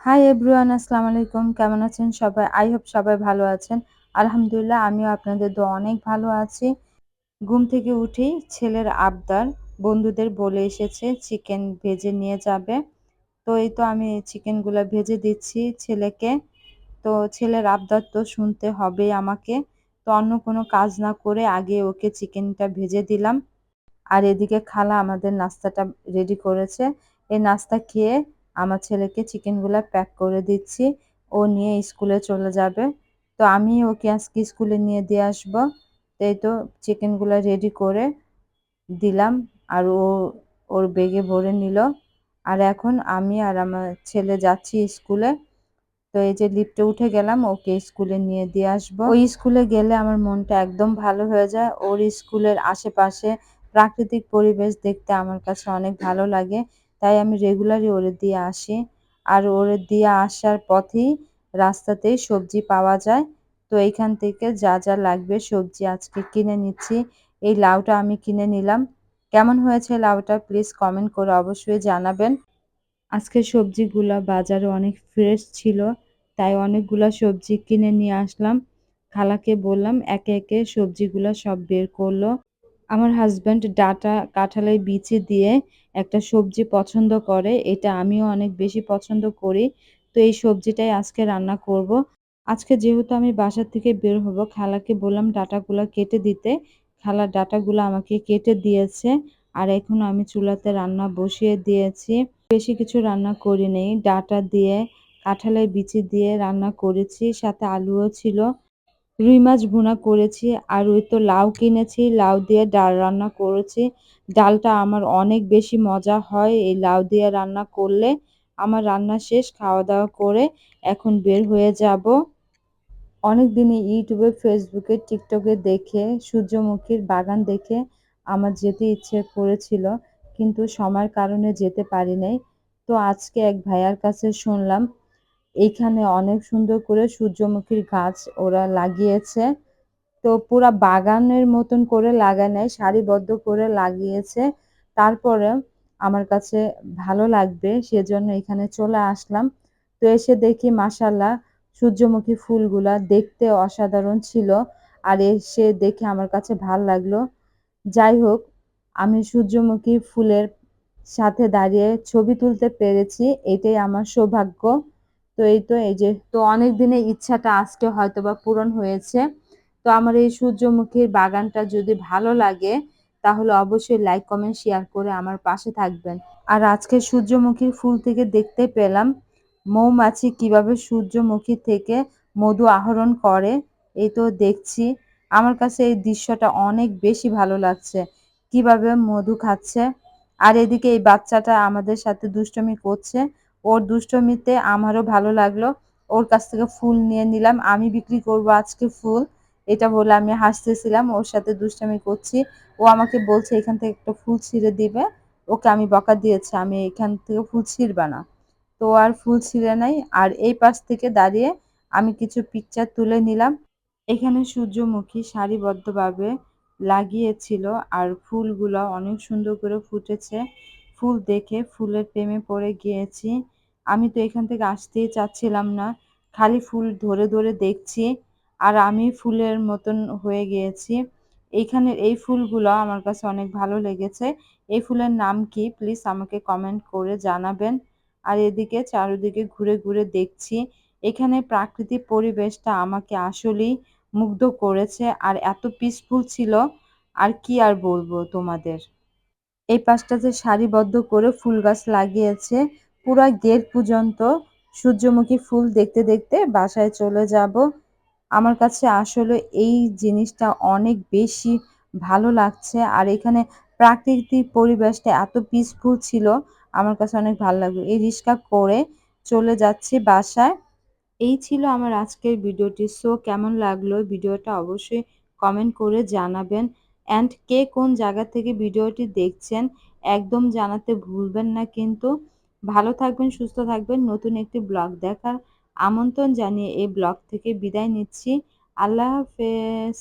Hi everyone, আসসালামু আলাইকুম। কেমন আছেন সবাই? আই হোপ সবাই ভালো আছেন। আলহামদুলিল্লাহ আমিও আপনাদের দোয়া অনেক ভালো আছি। ঘুম থেকে উঠেই ছেলের আবদার, বন্ধুদের বলে এসেছে চিকেন ভেজে নিয়ে যাবে। তো এই তো আমি চিকেনগুলা ভেজে দিচ্ছি ছেলেকে। তো ছেলের আবদার তো শুনতে হবেই আমাকে। তো অন্য কোনো কাজ না করে আগে ওকে চিকেনটা ভেজে দিলাম। আর এদিকে খালা আমাদের নাস্তাটা রেডি করেছে। এই নাস্তা খেয়ে আমার ছেলেকে চিকেনগুলা প্যাক করে দিচ্ছি। ও নিয়ে স্কুলে চলে যাবে। তো আমি ওকে আজকে স্কুলে নিয়ে দিয়ে আসবো। তো এই তো চিকেনগুলা রেডি করে দিলাম। আর ও ওর ব্যাগে ভরে নিল। আর এখন আমি আর আমার ছেলে যাচ্ছি স্কুলে। তো এই যে লিফটে উঠে গেলাম, ওকে স্কুলে নিয়ে দিয়ে আসবো। ওই স্কুলে গেলে আমার মনটা একদম ভালো হয়ে যায়। ওর স্কুলের আশেপাশে প্রাকৃতিক পরিবেশ দেখতে আমার কাছে অনেক ভালো লাগে। তাই আমি রেগুলারই ওরে দিয়ে আসি। আর ওরে দিয়ে আসার পথেই রাস্তাতেই সবজি পাওয়া যায়। তো এইখান থেকে যা যা লাগবে সবজি আজকে কিনে নিচ্ছি। এই লাউটা আমি কিনে নিলাম। কেমন হয়েছে লাউটা প্লিজ কমেন্ট করে অবশ্যই জানাবেন। আজকের সবজিগুলা বাজারে অনেক ফ্রেশ ছিল, তাই অনেকগুলা সবজি কিনে নিয়ে আসলাম। খালাকে বললাম একে একে সবজিগুলা সব বের করলো। আমার হাসব্যান্ড ডাঁটা কাঁঠালের বিচি দিয়ে একটা সবজি পছন্দ করে, এটা আমিও অনেক বেশি পছন্দ করি। তো এই সবজিটাই আজকে রান্না করব। আজকে যেহেতু আমি বাসা থেকে বের হব, খালাকে বললাম ডাঁটাগুলা কেটে দিতে। খালা ডাঁটাগুলো আমাকে কেটে দিয়েছে। আর এখন আমি চুলাতে রান্না বসিয়ে দিয়েছি। বেশি কিছু রান্না করিনি, ডাঁটা দিয়ে কাঁঠালের বিচি দিয়ে রান্না করেছি, সাথে আলুও ছিল। রুই মাছ ভুনা করেছি। আর ওই তো লাউ কিনেছি, লাউ দিয়ে ডাল রান্না করেছি। ডালটা আমার অনেক বেশি মজা হয় এই লাউ দিয়ে রান্না করলে। আমার রান্না শেষ, খাওয়া দাওয়া করে এখন বের হয়ে যাব। অনেকদিনই ইউটিউবে, ফেসবুকে, টিকটকে দেখে সূর্যমুখীর বাগান দেখে আমার যেতে ইচ্ছে করেছিল, কিন্তু সময়ের কারণে যেতে পারি নাই। তো আজকে এক ভাইয়ার কাছে শুনলাম এইখানে অনেক সুন্দর করে সূর্যমুখীর গাছ ওরা লাগিয়েছে। তো পুরা বাগানের মতন করে লাগায় নাই, সারিবদ্ধ করে লাগিয়েছে। তারপরে আমার কাছে ভালো লাগবে সেজন্য এখানে চলে আসলাম। তো এসে দেখি মাশাআল্লাহ সূর্যমুখী ফুলগুলা দেখতে অসাধারণ ছিল। আর এসে দেখে আমার কাছে ভাল লাগলো। যাই হোক, আমি সূর্যমুখী ফুলের সাথে দাঁড়িয়ে ছবি তুলতে পেরেছি, এটাই আমার সৌভাগ্য। তো এই তো এই যে তো অনেক দিনের ইচ্ছাটা আজকে হয়তোবা পূরণ হয়েছে। তো আমার এই সূর্যমুখীর বাগানটা যদি ভালো লাগে তাহলে অবশ্যই লাইক কমেন্ট শেয়ার করে আমার পাশে থাকবেন। আর আজকে সূর্যমুখীর ফুল থেকে দেখতে পেলাম মৌমাছি কিভাবে সূর্যমুখী থেকে মধু আহরণ করে। এই তো দেখছি, আমার কাছে এই দৃশ্যটা অনেক বেশি ভালো লাগছে, কিভাবে মধু খাচ্ছে। আর এদিকে এই বাচ্চাটা আমাদের সাথে দুষ্টুমি করছে। ওর দুষ্টুমিতে আমারও ভালো লাগলো। ওর কাছ থেকে ফুল নিয়ে নিলাম, আমি বিক্রি করব আজকে ফুল, এটা বলে আমি হাসতেছিলাম, ওর সাথে দুষ্টামি করছি। ও আমাকে বলছে এখান থেকে একটা ফুল ছিঁড়ে দিবে। ওকে আমি বকা দিয়েছি আমি এখান থেকে ফুল ছিঁড়বা না। তো আর ফুল ছিঁড়ে নাই। আর এই পাশ থেকে দাঁড়িয়ে আমি কিছু পিকচার তুলে নিলাম। এখানে সূর্যমুখী সারিবদ্ধভাবে লাগিয়েছিল। আর ফুলগুলো অনেক সুন্দর করে ফুটেছে। ফুল দেখে ফুলের প্রেমে পড়ে গিয়েছি। আমি তো এখান থেকে আসতেই চাচ্ছিলাম না, খালি ফুল ধরে ধরে দেখছি। আর আমি ফুলের মতন হয়ে গিয়েছি। এইখানের এই ফুলগুলো আমার কাছে অনেক ভালো লেগেছে। এই ফুলের নাম কি প্লিজ আমাকে কমেন্ট করে জানাবেন। আর এদিকে চারিদিকে ঘুরে ঘুরে দেখছি। এখানে প্রাকৃতিক পরিবেশটা আমাকে আসলেই মুগ্ধ করেছে। আর এত পিসফুল ছিল, আর কি আর বলবো তোমাদের। এই পাশটাতে সারিবদ্ধ করে ফুল গাছ লাগিয়েছে পুরা গেট পর্যন্ত। সূর্যমুখী ফুল দেখতে দেখতে বাসায় চলে যাব। আমার কাছে আসলে এই জিনিসটা অনেক বেশি ভালো লাগছে। আর এখানে প্রাকৃতিক পরিবেশটা এত পিসফুল ছিল, আমার কাছে অনেক ভালো লাগলো। এই রিক্সা করে চলে যাচ্ছি বাসায়। এই ছিল আমার আজকের ভিডিওটি। সো কেমন লাগলো ভিডিওটা অবশ্যই কমেন্ট করে জানাবেন। অ্যান্ড কে কোন জায়গা থেকে ভিডিওটি দেখছেন একদম জানাতে ভুলবেন না কিন্তু। ভালো থাকবেন, সুস্থ থাকবেন। নতুন একটি ব্লগ দেখার আমন্ত্রণ জানিয়ে এই ব্লগ থেকে বিদায় নিচ্ছি। আল্লাহ হাফেজ।